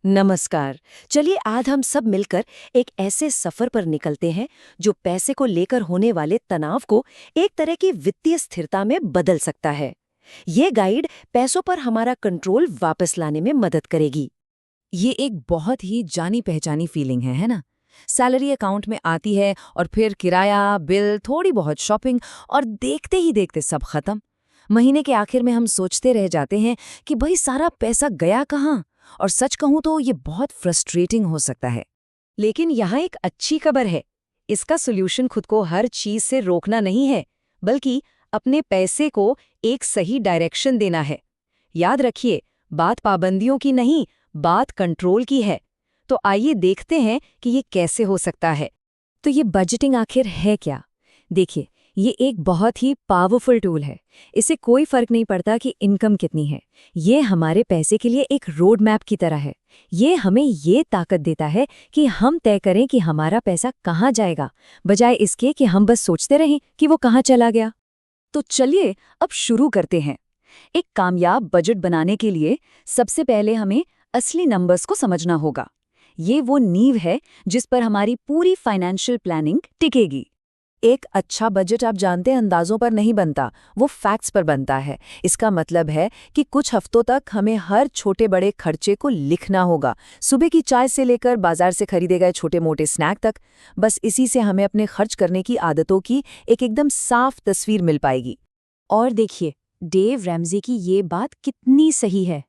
नमस्कार। चलिए आज हम सब मिलकर एक ऐसे सफर पर निकलते हैं जो पैसे को लेकर होने वाले तनाव को एक तरह की वित्तीय स्थिरता में बदल सकता है। ये गाइड पैसों पर हमारा कंट्रोल वापस लाने में मदद करेगी। ये एक बहुत ही जानी पहचानी फीलिंग है ना? सैलरी अकाउंट में आती है और फिर किराया, बिल, थोड़ी बहुत शॉपिंग और देखते ही देखते सब खत्म। महीने के आखिर में हम सोचते रह जाते हैं कि भाई सारा पैसा गया कहाँ? और सच कहूं तो ये बहुत फ्रस्ट्रेटिंग हो सकता है। लेकिन यहाँ एक अच्छी खबर है। इसका सोल्यूशन खुद को हर चीज से रोकना नहीं है, बल्कि अपने पैसे को एक सही डायरेक्शन देना है। याद रखिए, बात पाबंदियों की नहीं, बात कंट्रोल की है। तो आइए देखते हैं कि ये कैसे हो सकता है। तो ये बजटिंग आखिर है क्या? देखिए, ये एक बहुत ही पावरफुल टूल है। इससे कोई फर्क नहीं पड़ता कि इनकम कितनी है। ये हमारे पैसे के लिए एक रोड मैप की तरह है। ये हमें ये ताकत देता है कि हम तय करें कि हमारा पैसा कहाँ जाएगा, बजाय इसके कि हम बस सोचते रहें कि वो कहाँ चला गया। तो चलिए अब शुरू करते हैं। एक कामयाब बजट बनाने के लिए सबसे पहले हमें असली नंबर्स को समझना होगा। ये वो नींव है जिस पर हमारी पूरी फाइनेंशियल प्लानिंग टिकेगी। एक अच्छा बजट आप जानते हैं अंदाजों पर नहीं बनता, वो फैक्ट्स पर बनता है। इसका मतलब है कि कुछ हफ्तों तक हमें हर छोटे बड़े खर्चे को लिखना होगा, सुबह की चाय से लेकर बाजार से खरीदे गए छोटे मोटे स्नैक तक। बस इसी से हमें अपने खर्च करने की आदतों की एक एकदम साफ तस्वीर मिल पाएगी। और देखिए, डेव रैमजी की ये बात कितनी सही है।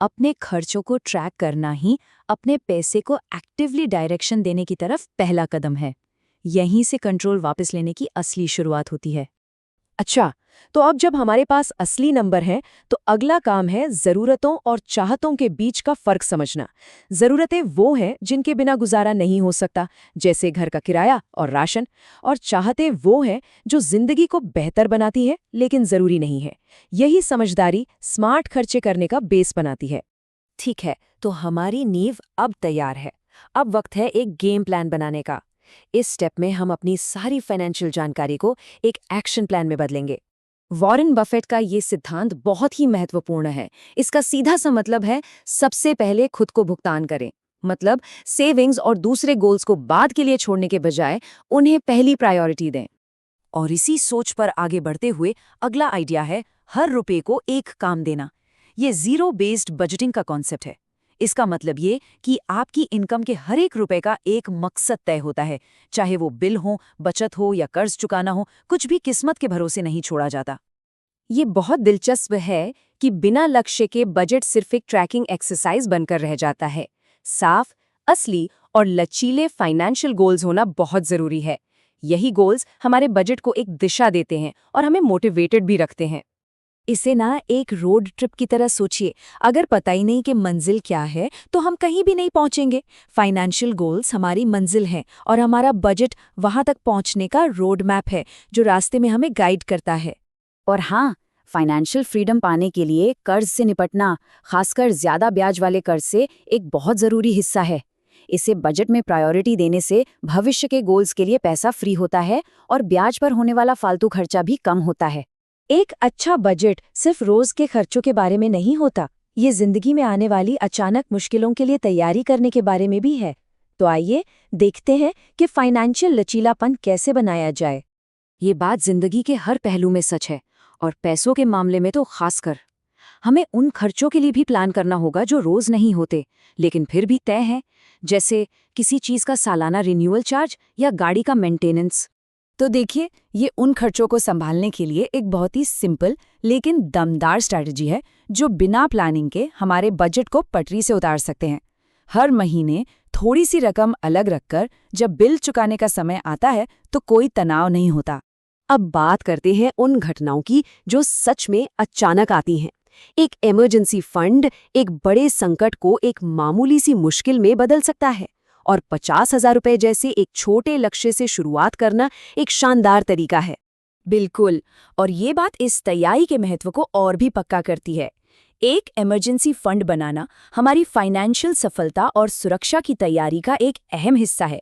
अपने खर्चों को ट्रैक करना ही अपने पैसे को एक्टिवली डायरेक्शन देने की तरफ पहला कदम है। यहीं से कंट्रोल वापस लेने की असली शुरुआत होती है। अच्छा, तो अब जब हमारे पास असली नंबर हैं, तो अगला काम है ज़रूरतों और चाहतों के बीच का फ़र्क समझना। ज़रूरतें वो हैं जिनके बिना गुजारा नहीं हो सकता, जैसे घर का किराया और राशन। और चाहतें वो हैं जो ज़िंदगी को बेहतर बनाती हैं, लेकिन ज़रूरी नहीं है। यही समझदारी स्मार्ट खर्चे करने का बेस बनाती है। ठीक है, तो हमारी नींव अब तैयार है। अब वक्त है एक गेम प्लान बनाने का। इस स्टेप में हम अपनी सारी फाइनेंशियल जानकारी को एक एक्शन प्लान में बदलेंगे। वॉरेन बफेट का ये सिद्धांत बहुत ही महत्वपूर्ण है। इसका सीधा सा मतलब है, सबसे पहले खुद को भुगतान करें। मतलब सेविंग्स और दूसरे गोल्स को बाद के लिए छोड़ने के बजाय उन्हें पहली प्रायोरिटी दें। और इसी सोच पर आगे बढ़ते हुए अगला आइडिया है हर रुपए को एक काम देना। ये जीरो बेस्ड बजटिंग का कॉन्सेप्ट है। इसका मतलब ये कि आपकी इनकम के हर एक रुपए का एक मकसद तय होता है, चाहे वो बिल हो, बचत हो या कर्ज चुकाना हो, कुछ भी किस्मत के भरोसे नहीं छोड़ा जाता। ये बहुत दिलचस्प है कि बिना लक्ष्य के बजट सिर्फ एक ट्रैकिंग एक्सरसाइज बनकर रह जाता है। साफ, असली और लचीले फाइनेंशियल गोल्स होना बहुत जरूरी है। यही गोल्स हमारे बजट को एक दिशा देते हैं और हमें मोटिवेटेड भी रखते हैं। इसे ना एक रोड ट्रिप की तरह सोचिए। अगर पता ही नहीं कि मंजिल क्या है, तो हम कहीं भी नहीं पहुंचेंगे। फाइनेंशियल गोल्स हमारी मंजिल हैं और हमारा बजट वहां तक पहुंचने का रोड मैप है, जो रास्ते में हमें गाइड करता है। और हाँ, फाइनेंशियल फ्रीडम पाने के लिए कर्ज से निपटना, खासकर ज्यादा ब्याज वाले कर्ज से, एक बहुत जरूरी हिस्सा है। इसे बजट में प्रायोरिटी देने से भविष्य के गोल्स के लिए पैसा फ्री होता है और ब्याज पर होने वाला फालतू खर्चा भी कम होता है। एक अच्छा बजट सिर्फ रोज के खर्चों के बारे में नहीं होता, ये जिंदगी में आने वाली अचानक मुश्किलों के लिए तैयारी करने के बारे में भी है। तो आइए देखते हैं कि फाइनेंशियल लचीलापन कैसे बनाया जाए। ये बात जिंदगी के हर पहलू में सच है, और पैसों के मामले में तो खासकर। हमें उन खर्चों के लिए भी प्लान करना होगा जो रोज नहीं होते, लेकिन फिर भी तय हैं, जैसे किसी चीज का सालाना रिन्यूअल चार्ज या गाड़ी का मेंटेनेंस। तो देखिए, ये उन खर्चों को संभालने के लिए एक बहुत ही सिंपल लेकिन दमदार स्ट्रैटेजी है, जो बिना प्लानिंग के हमारे बजट को पटरी से उतार सकते हैं। हर महीने थोड़ी सी रकम अलग रखकर जब बिल चुकाने का समय आता है, तो कोई तनाव नहीं होता। अब बात करते हैं उन घटनाओं की जो सच में अचानक आती हैं। एक इमरजेंसी फंड एक बड़े संकट को एक मामूली सी मुश्किल में बदल सकता है, और 50,000 रुपए जैसे एक छोटे लक्ष्य से शुरुआत करना एक शानदार तरीका है। बिल्कुल, और ये बात इस तैयारी के महत्व को और भी पक्का करती है। एक इमरजेंसी फंड बनाना हमारी फाइनेंशियल सफलता और सुरक्षा की तैयारी का एक अहम हिस्सा है।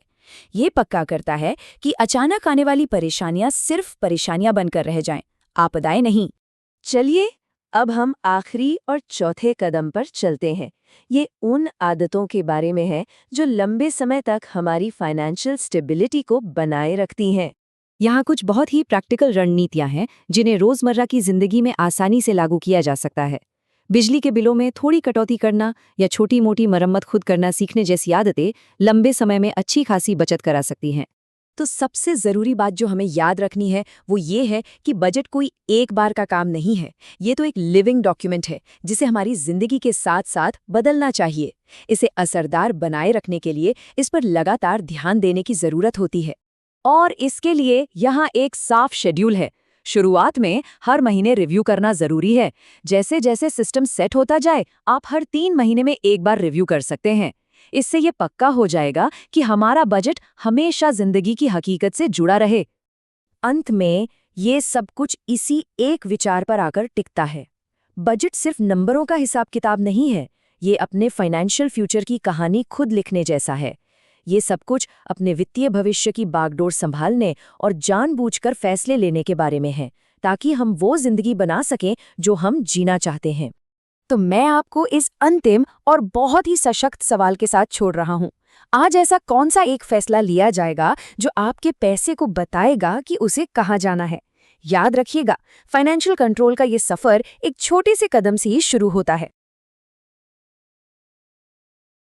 ये पक्का करता है कि अचानक आने वाली परेशानियां सिर्फ परेशानियां बनकर रह जाएं, आपदाएं नहीं। चलिए अब हम आखिरी और चौथे कदम पर चलते हैं। ये उन आदतों के बारे में है जो लंबे समय तक हमारी फाइनेंशियल स्टेबिलिटी को बनाए रखती हैं। यहाँ कुछ बहुत ही प्रैक्टिकल रणनीतियाँ हैं जिन्हें रोजमर्रा की जिंदगी में आसानी से लागू किया जा सकता है। बिजली के बिलों में थोड़ी कटौती करना या छोटी मोटी मरम्मत खुद करना सीखने जैसी आदतें लंबे समय में अच्छी खासी बचत करा सकती हैं। तो सबसे ज़रूरी बात जो हमें याद रखनी है वो ये है कि बजट कोई एक बार का काम नहीं है। ये तो एक लिविंग डॉक्यूमेंट है जिसे हमारी ज़िंदगी के साथ साथ बदलना चाहिए। इसे असरदार बनाए रखने के लिए इस पर लगातार ध्यान देने की ज़रूरत होती है। और इसके लिए यहाँ एक साफ शेड्यूल है। शुरुआत में हर महीने रिव्यू करना ज़रूरी है। जैसे जैसे सिस्टम सेट होता जाए आप हर 3 महीने में एक बार रिव्यू कर सकते हैं। इससे ये पक्का हो जाएगा कि हमारा बजट हमेशा जिंदगी की हकीकत से जुड़ा रहे। अंत में ये सब कुछ इसी एक विचार पर आकर टिकता है। बजट सिर्फ नंबरों का हिसाब किताब नहीं है, ये अपने फाइनेंशियल फ्यूचर की कहानी खुद लिखने जैसा है। ये सब कुछ अपने वित्तीय भविष्य की बागडोर संभालने और जानबूझकर फैसले लेने के बारे में है, ताकि हम वो जिंदगी बना सकें जो हम जीना चाहते हैं। तो मैं आपको इस अंतिम और बहुत ही सशक्त सवाल के साथ छोड़ रहा हूं। आज ऐसा कौन सा एक फैसला लिया जाएगा जो आपके पैसे को बताएगा कि उसे कहाँ जाना है? याद रखिएगा, फाइनेंशियल कंट्रोल का ये सफर एक छोटे से कदम से ही शुरू होता है।